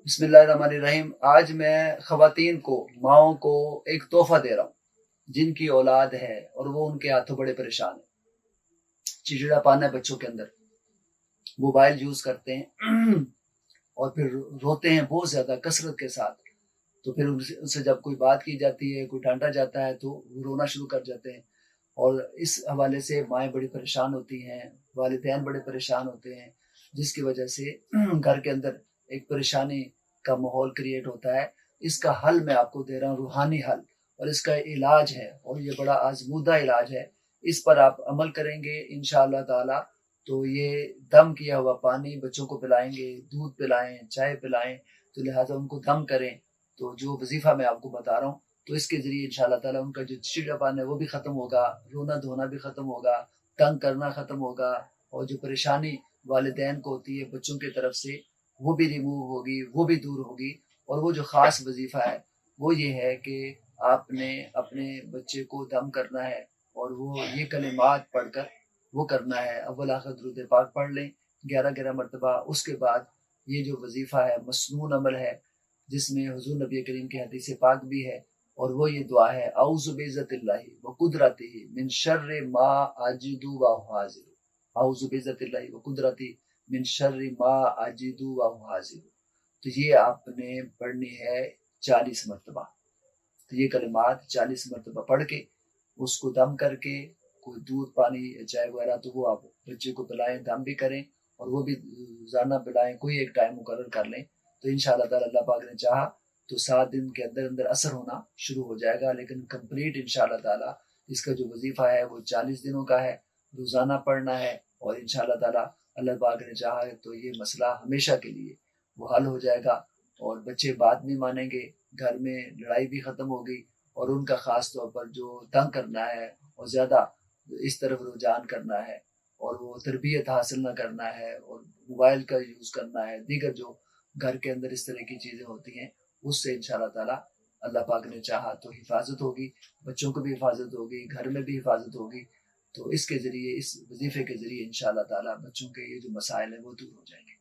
बिस्मिल्लाहिर्रहमानिर्रहीम। आज मैं ख़वातीन को, माओं को एक तोहफा दे रहा हूँ जिनकी औलाद है और वो उनके हाथों बड़े परेशान है। चिड़चिड़ापन है बच्चों के अंदर, मोबाइल यूज करते हैं और फिर रोते हैं बहुत ज्यादा कसरत के साथ। तो फिर उनसे जब कोई बात की जाती है, कोई डांटा जाता है तो वो रोना शुरू कर जाते हैं। और इस हवाले से माएँ बड़ी परेशान होती हैं, वालिदैन बड़े परेशान होते हैं, जिसकी वजह से घर के अंदर एक परेशानी का माहौल क्रिएट होता है। इसका हल मैं आपको दे रहा हूँ, रूहानी हल, और इसका इलाज है और ये बड़ा आजमूदा इलाज है। इस पर आप अमल करेंगे इंशाअल्लाह ताला तो ये दम किया हुआ पानी बच्चों को पिलाएंगे, दूध पिलाएं, चाय पिलाएं, तो लिहाजा उनको दम करें। तो जो वजीफा मैं आपको बता रहा हूँ, तो इसके ज़रिए इंशाअल्लाह ताला उनका जो चिड़चिड़ापन है वो भी ख़त्म होगा, रोना-धोना भी ख़त्म होगा, तंग करना ख़त्म होगा, और जो परेशानी वालिदैन को होती है बच्चों की तरफ से वो भी रिमूव होगी, वो भी दूर होगी। और वो जो ख़ास वजीफा है वो ये है कि आपने अपने बच्चे को दम करना है और वो ये कलिमात पढ़कर वो करना है। अव्वल आखिर दुरूद पाक पढ़ लें 11-11 मरतबा। उसके बाद ये जो वजीफा है मसनून अमल है, जिसमें हुजूर नबी करीम की हदीस पाक भी है, और वो ये दुआ है, औज़ु बिइज़्ज़तिल्लाहि व कुदरतिही मिन शर्रि मा अजिदु व उहाज़िरु। औज़ु बिइज़्ज़तिल्लाहि व कुदरतिही मिन शर्रि मा अजिदु व उहाज़िरु। तो ये आपने पढ़नी है 40 मरतबा। तो ये कलिमात 40 मरतबा पढ़ के उसको दम करके, कोई दूध पानी चाय वगैरह तो वो आप बच्चे को पिलाएं, दम भी करें और वो भी रोजाना पिलाएं, कोई एक टाइम मुकर्रर कर लें। तो इंशाअल्लाह ताला अल्लाह पाक ने चाहा तो 7 दिन के अंदर अंदर असर होना शुरू हो जाएगा। लेकिन कंप्लीट इंशाअल्लाह ताला इसका जो वजीफा है वो 40 दिनों का है, रोजाना पढ़ना है। और इंशाअल्लाह ताला अल्लाह पाक ने चाहा तो ये मसला हमेशा के लिए वो हल हो जाएगा और बच्चे बात भी मानेंगे, घर में लड़ाई भी खत्म होगी, और उनका खास तौर पर जो तंग करना है और ज्यादा इस तरफ रुझान करना है और वो तरबियत हासिल ना करना है और मोबाइल का यूज करना है, दीगर जो घर के अंदर इस तरह की चीजें होती हैं, उससे इंशाल्लाह ताला अल्लाह पाक ने चाहा तो हिफाजत होगी, बच्चों को भी हिफाजत होगी, घर में भी हिफाजत होगी। तो इसके जरिए, इस वजीफे के जरिए इंशाल्लाह ताला बच्चों के ये जो मसाइल है वो दूर हो जाएंगे।